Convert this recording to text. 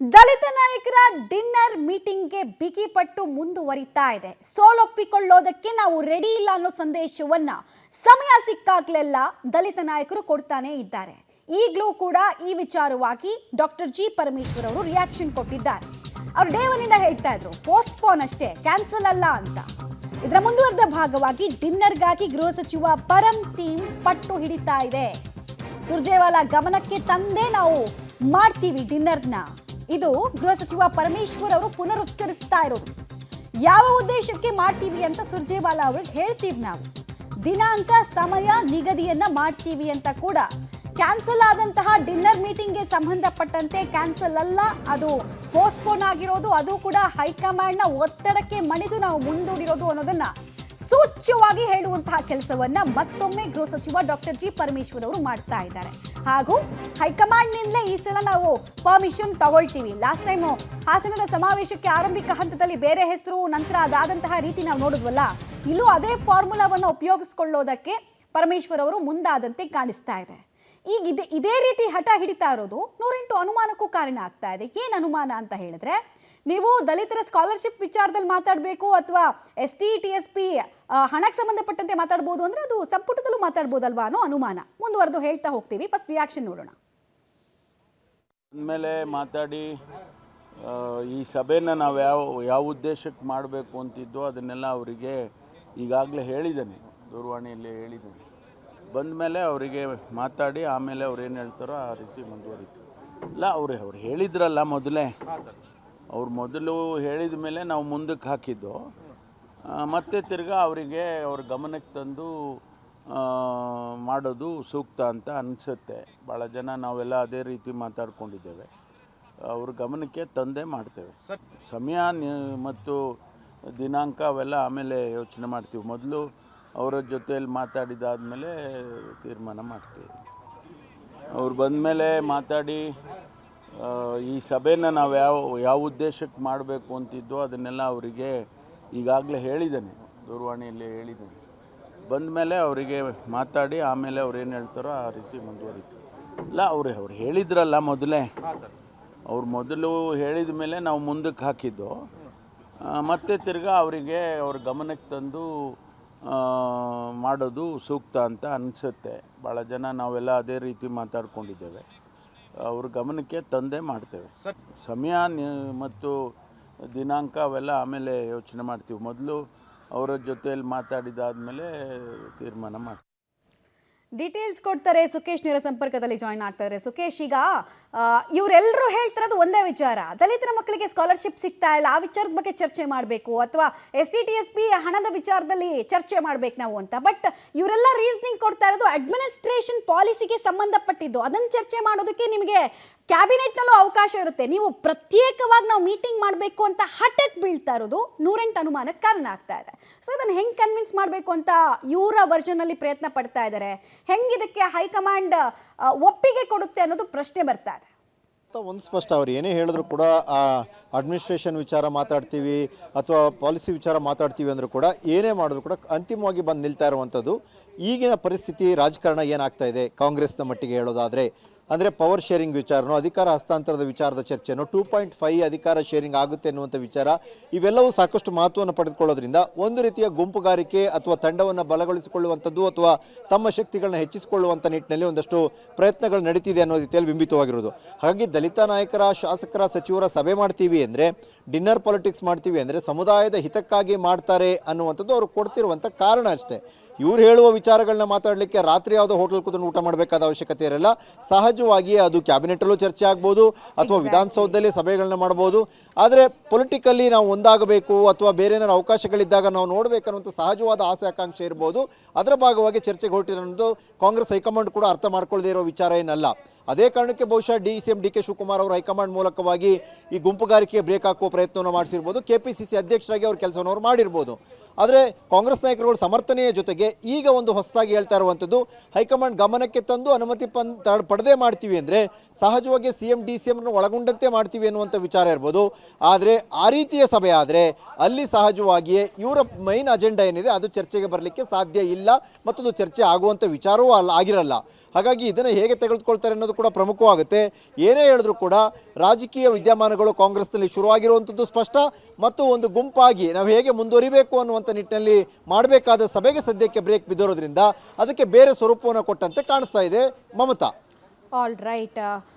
ದಲಿತ ನಾಯಕರ ಡಿನ್ನರ್ ಮೀಟಿಂಗ್ಗೆ ಬಿಗಿಪಟ್ಟು ಮುಂದುವರಿತಾ ಇದೆ. ಸೋಲೊಪ್ಪಿಕೊಳ್ಳೋದಕ್ಕೆ ನಾವು ರೆಡಿ ಇಲ್ಲ ಅನ್ನೋ ಸಂದೇಶವನ್ನ ಸಮಯ ಸಿಕ್ಕಾಗ್ಲೆಲ್ಲ ದಲಿತ ನಾಯಕರು ಕೊಡ್ತಾನೆ ಇದ್ದಾರೆ. ಈಗಲೂ ಕೂಡ ಈ ವಿಚಾರವಾಗಿ ಡಾಕ್ಟರ್ ಜಿ ಪರಮೇಶ್ವರ್ ಅವರು ರಿಯಾಕ್ಷನ್ ಕೊಟ್ಟಿದ್ದಾರೆ. ಅವರು ಡೇ ಒನ್ ಇಂದ ಹೇಳ್ತಾ ಇದ್ರು ಪೋಸ್ಟ್ಪೋನ್ ಅಷ್ಟೇ, ಕ್ಯಾನ್ಸಲ್ ಅಲ್ಲ ಅಂತ. ಇದರ ಮುಂದುವರೆದ ಭಾಗವಾಗಿ ಡಿನ್ನರ್ಗಾಗಿ ಗೃಹ ಸಚಿವ ಪರಂ ಟೀಮ್ ಪಟ್ಟು ಹಿಡಿತಾ ಇದೆ. ಸುರ್ಜೇವಾಲಾ ಗಮನಕ್ಕೆ ತಂದೇ ನಾವು ಮಾಡ್ತೀವಿ ಡಿನ್ನರ್ನ. ಇದು ಗೃಹ ಸಚಿವ ಪರಮೇಶ್ವರ್ ಅವರು ಪುನರುಚ್ಚರಿಸ್ತಾ ಇರೋದು. ಯಾವ ಉದ್ದೇಶಕ್ಕೆ ಮಾಡ್ತೀವಿ ಅಂತ ಸುರ್ಜೇವಾಲಾ ಅವ್ರಿಗೆ ಹೇಳ್ತೀವಿ ನಾವು. ದಿನಾಂಕ ಸಮಯ ನಿಗದಿಯನ್ನ ಮಾಡ್ತೀವಿ ಅಂತ ಕೂಡ. ಕ್ಯಾನ್ಸಲ್ ಆದಂತಹ ಡಿನ್ನರ್ ಮೀಟಿಂಗ್ಗೆ ಸಂಬಂಧಪಟ್ಟಂತೆ ಕ್ಯಾನ್ಸಲ್ ಅಲ್ಲ, ಅದು ಪೋಸ್ಟ್ಪೋನ್ ಆಗಿರೋದು, ಅದು ಕೂಡ ಹೈಕಮಾಂಡ್ನ ಒತ್ತಡಕ್ಕೆ ಮಣಿದು ನಾವು ಮುಂದೂಡಿರೋದು ಅನ್ನೋದನ್ನ ಸೂಚ್ಯವಾಗಿ ಹೇಳುವಂತಹ ಕೆಲಸವನ್ನ ಮತ್ತೊಮ್ಮೆ ಗೃಹ ಸಚಿವ ಡಾಕ್ಟರ್ ಜಿ ಪರಮೇಶ್ವರ್ ಅವರು ಮಾಡ್ತಾ ಇದ್ದಾರೆ. ಹಾಗೂ ಹೈಕಮಾಂಡ್ನಿಂದಲೇ ಈ ಸಲ ನಾವು ಪರ್ಮಿಷನ್ ತಗೊಳ್ತೀವಿ. ಲಾಸ್ಟ್ ಟೈಮ್ ಹಾಸನದ ಸಮಾವೇಶಕ್ಕೆ ಆರಂಭಿಕ ಹಂತದಲ್ಲಿ ಬೇರೆ ಹೆಸರು, ನಂತರ ಅದಾದಂತಹ ರೀತಿ ನಾವು ನೋಡಿದ್ವಲ್ಲ, ಇಲ್ಲೂ ಅದೇ ಫಾರ್ಮುಲಾವನ್ನು ಉಪಯೋಗಿಸಿಕೊಳ್ಳೋದಕ್ಕೆ ಪರಮೇಶ್ವರ್ ಅವರು ಮುಂದಾದಂತೆ ಕಾಣಿಸ್ತಾ ಇದೆ. ಈಗ ಇದೇ ರೀತಿ ಹಠ ಹಿಡಿತಾ ಇರೋದು 108 ಅನುಮಾನಕ್ಕೂ ಕಾರಣ ಆಗ್ತಾ ಇದೆ. ಏನು ಅನುಮಾನ ಅಂತ ಹೇಳಿದ್ರೆ, ನೀವು ದಲಿತರ ಸ್ಕಾಲರ್ಶಿಪ್ ವಿಚಾರದಲ್ಲಿ ಮಾತಾಡಬೇಕು ಅಥವಾ ST TSP ಹಣಕ್ಕೆ ಸಂಬಂಧಪಟ್ಟಂತೆ ಮಾತಾಡ್ಬೋದು ಅಂದ್ರೆ ಅದು ಸಂಪುಟದಲ್ಲೂ ಮಾತಾಡ್ಬೋದಲ್ವಾ ಅನ್ನೋ ಅನುಮಾನ. ಮುಂದುವರೆದು ಹೇಳ್ತಾ ಹೋಗ್ತೀವಿ. ಫಸ್ಟ್ ರಿಯಾಕ್ಷನ್ ನೋಡೋಣ. ಅಂದಮೇಲೆ ಮಾತಾಡಿ ಈ ಸಭೆನ ನಾವು ಯಾವ ಉದ್ದೇಶಕ್ಕೆ ಮಾಡಬೇಕು ಅಂತಿದ್ದೋ ಅದನ್ನೆಲ್ಲ ಅವರಿಗೆ ಈಗಾಗಲೇ ಹೇಳಿದ್ದೇನೆ, ದೂರವಾಣಿಯಲ್ಲಿ ಹೇಳಿದ್ದೇನೆ. ಬಂದ ಮೇಲೆ ಅವರಿಗೆ ಮಾತಾಡಿ ಆಮೇಲೆ ಅವ್ರು ಏನು ಹೇಳ್ತಾರೋ ಆ ರೀತಿ ಮುಂದುವರಿತು. ಇಲ್ಲ ಅವ್ರು ಹೇಳಿದ್ರಲ್ಲ ಮೊದಲೇ, ಅವ್ರು ಮೊದಲು ಹೇಳಿದ ಮೇಲೆ ನಾವು ಮುಂದಕ್ಕೆ ಹಾಕಿದ್ದು. ಮತ್ತೆ ತಿರ್ಗಾ ಅವರಿಗೆ ಅವ್ರ ಗಮನಕ್ಕೆ ತಂದು ಮಾಡೋದು ಸೂಕ್ತ ಅಂತ ಅನಿಸುತ್ತೆ. ಭಾಳ ಜನ ನಾವೆಲ್ಲ ಅದೇ ರೀತಿ ಮಾತಾಡ್ಕೊಂಡಿದ್ದೇವೆ. ಅವ್ರ ಗಮನಕ್ಕೆ ತಂದೇ ಮಾಡ್ತೇವೆ. ಸಮಯ ಮತ್ತು ದಿನಾಂಕ ಅವೆಲ್ಲ ಆಮೇಲೆ ಯೋಚನೆ ಮಾಡ್ತೀವಿ. ಮೊದಲು ಅವರ ಜೊತೆಯಲ್ಲಿ ಮಾತಾಡಿದಾದ್ಮೇಲೆ ತೀರ್ಮಾನ ಮಾಡ್ತೀವಿ. ಅವ್ರು ಬಂದ ಮೇಲೆ ಮಾತಾಡಿ ಈ ಸಭೆನ ನಾವು ಯಾವ ಉದ್ದೇಶಕ್ಕೆ ಮಾಡಬೇಕು ಅಂತಿದ್ದೋ ಅದನ್ನೆಲ್ಲ ಅವರಿಗೆ ಈಗಾಗಲೇ ಹೇಳಿದ್ದೇನೆ, ದೂರವಾಣಿಯಲ್ಲಿ ಹೇಳಿದ್ದೇನೆ. ಬಂದ ಮೇಲೆ ಅವರಿಗೆ ಮಾತಾಡಿ ಆಮೇಲೆ ಅವ್ರು ಏನು ಹೇಳ್ತಾರೋ ಆ ರೀತಿ ಮುಂದುವರಿತು. ಇಲ್ಲ ಅವ್ರು ಹೇಳಿದ್ರಲ್ಲ ಮೊದಲೇ, ಅವ್ರು ಮೊದಲು ಹೇಳಿದ ಮೇಲೆ ನಾವು ಮುಂದಕ್ಕೆ ಹಾಕಿದ್ದು. ಮತ್ತೆ ತಿರ್ಗಾ ಅವರಿಗೆ ಅವ್ರ ಗಮನಕ್ಕೆ ತಂದು ಮಾಡೋದು ಸೂಕ್ತ ಅಂತ ಅನಿಸುತ್ತೆ. ಭಾಳ ಜನ ನಾವೆಲ್ಲ ಅದೇ ರೀತಿ ಮಾತಾಡ್ಕೊಂಡಿದ್ದೇವೆ. ಅವ್ರ ಗಮನಕ್ಕೆ ತಂದೇ ಮಾಡ್ತೇವೆ. ಸಮಯ ಮತ್ತು ದಿನಾಂಕ ಅವೆಲ್ಲ ಆಮೇಲೆ ಯೋಚನೆ ಮಾಡ್ತೀವಿ. ಮೊದಲು ಅವರ ಜೊತೆಯಲ್ಲಿ ಮಾತಾಡಿದಾದ್ಮೇಲೆ ತೀರ್ಮಾನ ಮಾಡ್ತೀವಿ. ಡೀಟೇಲ್ಸ್ ಕೊಡ್ತಾರೆ ಸುಕೇಶ್, ನೇರ ಸಂಪರ್ಕದಲ್ಲಿ ಜಾಯ್ನ್ ಆಗ್ತಾರೆ. ಸುಕೇಶ್, ಈಗ ಇವರೆಲ್ಲರೂ ಹೇಳ್ತಿರೋದು ಒಂದೇ ವಿಚಾರ, ದಲಿತರ ಮಕ್ಕಳಿಗೆ ಸ್ಕಾಲರ್ಶಿಪ್ ಸಿಗ್ತಾ ಇಲ್ಲ, ಆ ವಿಚಾರದ ಬಗ್ಗೆ ಚರ್ಚೆ ಮಾಡಬೇಕು, ಅಥವಾ ST TSP ಹಣದ ವಿಚಾರದಲ್ಲಿ ಚರ್ಚೆ ಮಾಡ್ಬೇಕು ನಾವು ಅಂತ. ಬಟ್ ಇವರೆಲ್ಲ ರೀಸನಿಂಗ್ ಕೊಡ್ತಾ ಇರೋದು ಅಡ್ಮಿನಿಸ್ಟ್ರೇಷನ್ ಪಾಲಿಸಿಗೆ ಸಂಬಂಧಪಟ್ಟಿದ್ದು. ಅದನ್ನು ಚರ್ಚೆ ಮಾಡೋದಕ್ಕೆ ನಿಮಗೆ ಕ್ಯಾಬಿನೆಟ್ನಲ್ಲೂ ಅವಕಾಶ ಇರುತ್ತೆ. ನೀವು ಪ್ರತ್ಯೇಕವಾಗಿ ನಾವು ಮೀಟಿಂಗ್ ಮಾಡಬೇಕು ಅಂತ ಹಠಕ್ಕೆ ಬೀಳ್ತಾ ಇರೋದು 108 ಅನುಮಾನಕ್ಕೆ ಕಾರಣ ಆಗ್ತಾ ಇದೆ. ಸೊ ಇದನ್ನು ಹೆಂಗೆ ಕನ್ವಿನ್ಸ್ ಮಾಡಬೇಕು ಅಂತ ಇವರ ವರ್ಜನಲ್ಲಿ ಪ್ರಯತ್ನ ಪಡ್ತಾ ಇದ್ದಾರೆ. ಹೆಂಗಿದಕ್ಕೆ ಹೈಕಮಾಂಡ್ ಒಪ್ಪಿಗೆ ಕೊಡುತ್ತೆ ಅನ್ನೋದು ಪ್ರಶ್ನೆ ಬರ್ತಾ ಇದೆ. ಒಂದು ಸ್ಪಷ್ಟ, ಅವ್ರು ಏನೇ ಹೇಳಿದ್ರು ಕೂಡ ಅಡ್ಮಿನಿಸ್ಟ್ರೇಷನ್ ವಿಚಾರ ಮಾತಾಡ್ತೀವಿ ಅಥವಾ ಪಾಲಿಸಿ ವಿಚಾರ ಮಾತಾಡ್ತೀವಿ ಅಂದರೂ ಕೂಡ ಏನೇ ಮಾಡಿದ್ರು ಕೂಡ ಅಂತಿಮವಾಗಿ ಬಂದು ನಿಲ್ತಾ ಇರುವಂಥದ್ದು ಈಗಿನ ಪರಿಸ್ಥಿತಿ ರಾಜಕಾರಣ ಏನಾಗ್ತಾ ಇದೆ ಕಾಂಗ್ರೆಸ್ನ ಮಟ್ಟಿಗೆ ಹೇಳೋದಾದರೆ, ಅಂದರೆ ಪವರ್ ಶೇರಿಂಗ್ ವಿಚಾರನೋ, ಅಧಿಕಾರ ಹಸ್ತಾಂತರದ ವಿಚಾರದ ಚರ್ಚೆನೋ, 2.5 ಅಧಿಕಾರ ಶೇರಿಂಗ್ ಆಗುತ್ತೆ ಅನ್ನುವಂಥ ವಿಚಾರ, ಇವೆಲ್ಲವೂ ಸಾಕಷ್ಟು ಮಹತ್ವವನ್ನು ಪಡೆದುಕೊಳ್ಳೋದ್ರಿಂದ ಒಂದು ರೀತಿಯ ಗುಂಪುಗಾರಿಕೆ ಅಥವಾ ತಂಡವನ್ನು ಬಲಗೊಳಿಸಿಕೊಳ್ಳುವಂಥದ್ದು ಅಥವಾ ತಮ್ಮ ಶಕ್ತಿಗಳನ್ನ ಹೆಚ್ಚಿಸಿಕೊಳ್ಳುವಂಥ ನಿಟ್ಟಿನಲ್ಲಿ ಒಂದಷ್ಟು ಪ್ರಯತ್ನಗಳು ನಡೀತಿದೆ ಅನ್ನೋ ರೀತಿಯಲ್ಲಿ ಬಿಂಬಿತವಾಗಿರೋದು. ಹಾಗಾಗಿ ದಲಿತ ನಾಯಕರ, ಶಾಸಕರ, ಸಚಿವರ ಸಭೆ ಮಾಡ್ತೀವಿ ಅಂದರೆ, ಡಿನ್ನರ್ ಪಾಲಿಟಿಕ್ಸ್ ಮಾಡ್ತೀವಿ ಅಂದರೆ ಸಮುದಾಯದ ಹಿತಕ್ಕಾಗಿ ಮಾಡ್ತಾರೆ ಅನ್ನುವಂಥದ್ದು ಅವರು ಕೊಡ್ತಿರುವಂಥ ಕಾರಣ ಅಷ್ಟೇ. ಇವ್ರು ಹೇಳುವ ವಿಚಾರಗಳನ್ನ ಮಾತಾಡಲಿಕ್ಕೆ ರಾತ್ರಿ ಯಾವುದೋ ಹೋಟೆಲ್ ಕೂತ್ಕೊಂಡು ಊಟ ಮಾಡಬೇಕಾದ ಅವಶ್ಯಕತೆ ಇರಲ್ಲ. ಸಹಜವಾಗಿಯೇ ಅದು ಕ್ಯಾಬಿನೆಟಲ್ಲೂ ಚರ್ಚೆ ಆಗ್ಬೋದು ಅಥವಾ ವಿಧಾನಸೌಧದಲ್ಲಿ ಸಭೆಗಳನ್ನ ಮಾಡ್ಬೋದು. ಆದರೆ ಪೊಲಿಟಿಕಲಿ ನಾವು ಒಂದಾಗಬೇಕು ಅಥವಾ ಬೇರೆ ಏನಾದ್ರು ಅವಕಾಶಗಳಿದ್ದಾಗ ನಾವು ನೋಡಬೇಕನ್ನುವಂಥ ಸಹಜವಾದ ಆಸೆ ಆಕಾಂಕ್ಷೆ ಇರ್ಬೋದು. ಅದರ ಭಾಗವಾಗಿ ಚರ್ಚೆಗೆ ಹೊರಟಿರೋದು ಕಾಂಗ್ರೆಸ್ ಹೈಕಮಾಂಡ್ ಕೂಡ ಅರ್ಥ ಮಾಡ್ಕೊಳ್ಳದೇ ಇರೋ ವಿಚಾರ ಏನಲ್ಲ. ಅದೇ ಕಾರಣಕ್ಕೆ ಬಹುಶಃ CM DK ಶಿವಕುಮಾರ್ ಅವರು ಹೈಕಮಾಂಡ್ ಮೂಲಕವಾಗಿ ಈ ಗುಂಪುಗಾರಿಕೆ ಬ್ರೇಕ್ ಹಾಕುವ ಪ್ರಯತ್ನವನ್ನು ಮಾಡಿಸಿರ್ಬೋದು. KPCC ಅಧ್ಯಕ್ಷರಾಗಿ ಅವ್ರ ಕೆಲಸವನ್ನು ಅವ್ರು ಮಾಡಿರ್ಬೋದು. ಆದರೆ ಕಾಂಗ್ರೆಸ್ ನಾಯಕರುಗಳು ಸಮರ್ಥನೆಯ ಜೊತೆಗೆ ಈಗ ಒಂದು ಹೊಸದಾಗಿ ಹೇಳ್ತಾ ಇರುವಂಥದ್ದು, ಹೈಕಮಾಂಡ್ ಗಮನಕ್ಕೆ ತಂದು ಅನುಮತಿ ಪಡೆದೇ ಮಾಡ್ತೀವಿ ಅಂದರೆ ಸಹಜವಾಗಿ CM DCM ಒಳಗೊಂಡಂತೆ ಮಾಡ್ತೀವಿ ಅನ್ನುವಂಥ ವಿಚಾರ ಇರ್ಬೋದು. ಆದರೆ ಆ ರೀತಿಯ ಸಭೆ ಆದರೆ ಅಲ್ಲಿ ಸಹಜವಾಗಿಯೇ ಇವರ ಮೈನ್ ಅಜೆಂಡಾ ಏನಿದೆ ಅದು ಚರ್ಚೆಗೆ ಬರಲಿಕ್ಕೆ ಸಾಧ್ಯ ಇಲ್ಲ ಮತ್ತು ಅದು ಚರ್ಚೆ ಆಗುವಂಥ ವಿಚಾರವೂ ಆಗಿರಲ್ಲ. ಹಾಗಾಗಿ ಇದನ್ನು ಹೇಗೆ ತೆಗೆದುಕೊಳ್ತಾರೆ ಅನ್ನೋದು ಕೂಡ ಪ್ರಮುಖವಾಗುತ್ತೆ. ಏನೇ ಹೇಳಿದ್ರು ಕೂಡ ರಾಜಕೀಯ ವಿದ್ಯಮಾನಗಳು ಕಾಂಗ್ರೆಸ್ನಲ್ಲಿ ಶುರುವಾಗಿರುವಂಥದ್ದು ಸ್ಪಷ್ಟ ಮತ್ತು ಒಂದು ಗುಂಪಾಗಿ ನಾವು ಹೇಗೆ ಮುಂದುವರಿಬೇಕು ಅನ್ನುವಂಥ ನಿಟ್ಟಿನಲ್ಲಿ ಮಾಡಬೇಕಾದ ಸಭೆಗೆ ಸದ್ಯಕ್ಕೆ ಬ್ರೇಕ್ ಬಿದ್ದಿರೋದ್ರಿಂದ ಅದಕ್ಕೆ ಬೇರೆ ಸ್ವರೂಪವನ್ನು ಕೊಟ್ಟಂತೆ ಕಾಣಿಸ್ತಾ ಇದೆ ಮಮತಾ. All right.